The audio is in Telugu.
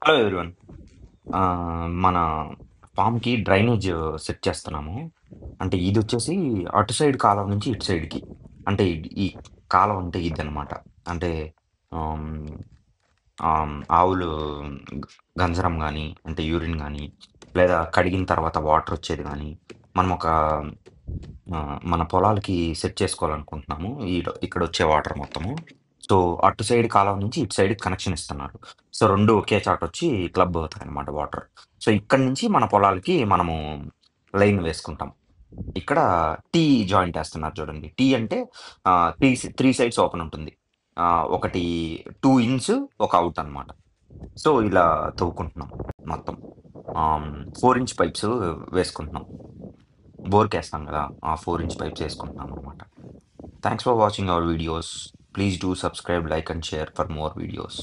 Hello everyone. మన ఫామ్‌కి డ్రైనేజ్ సెట్ చేస్తున్నాము. అంటే ఇదొచ్చేసి అటు సైడ్ కాలువ నుంచి ఇటు సైడ్‌కి. అంటే ఈ కాలువ అంటే ఇదనమాట. అంటే ఆహ్, హ్మ్, ఆవులు గ గంజరం గాని, అంటే యూరిన్ గాని, లేదా కడిగిన తర్వాత వాటరొచ్చేది గాని, మనం ఒక మన పొలాలకి సెట్ చేసుకోవాలనుకుంటున్నాము. ఇక్కడొచ్చే వాటర్ మొత్తము. సో, అటు సైడ్ కాలువ నుంచి ఇటు సైడ్‌కి కనెక్షన్ ఇస్తున్నారు. సో, 2 ఒకే చాటొచ్చి క్లబ్ అవుతాయన్నమాట వాటర్. సో, ఇక్కడి నుంచి మన పొలాలకి మనము లైన్ వేసుకుంటాం. ఇక్కడ టీ జాయింట్ ఏస్తున్నారు చూడండి. టీ అంటే 3 సైడ్స్ ఓపెన్ ఉంటుంది. ఒకటి 2 ఇన్స్, ఒక ఔట్ అన్నమాట. సో, ఇలా తవ్వుకుంటున్నాం మొత్తం. 4 ఇంచ్ పైప్స్ వేసుకుంటున్నాం. బోర్‌కేస్తాం గదా! ఆ 4 ఇంచ్ పైప్స్ ఏసుకుంటున్నామనమాట. Thanks for watching our videos. Please do subscribe, like and share for more videos.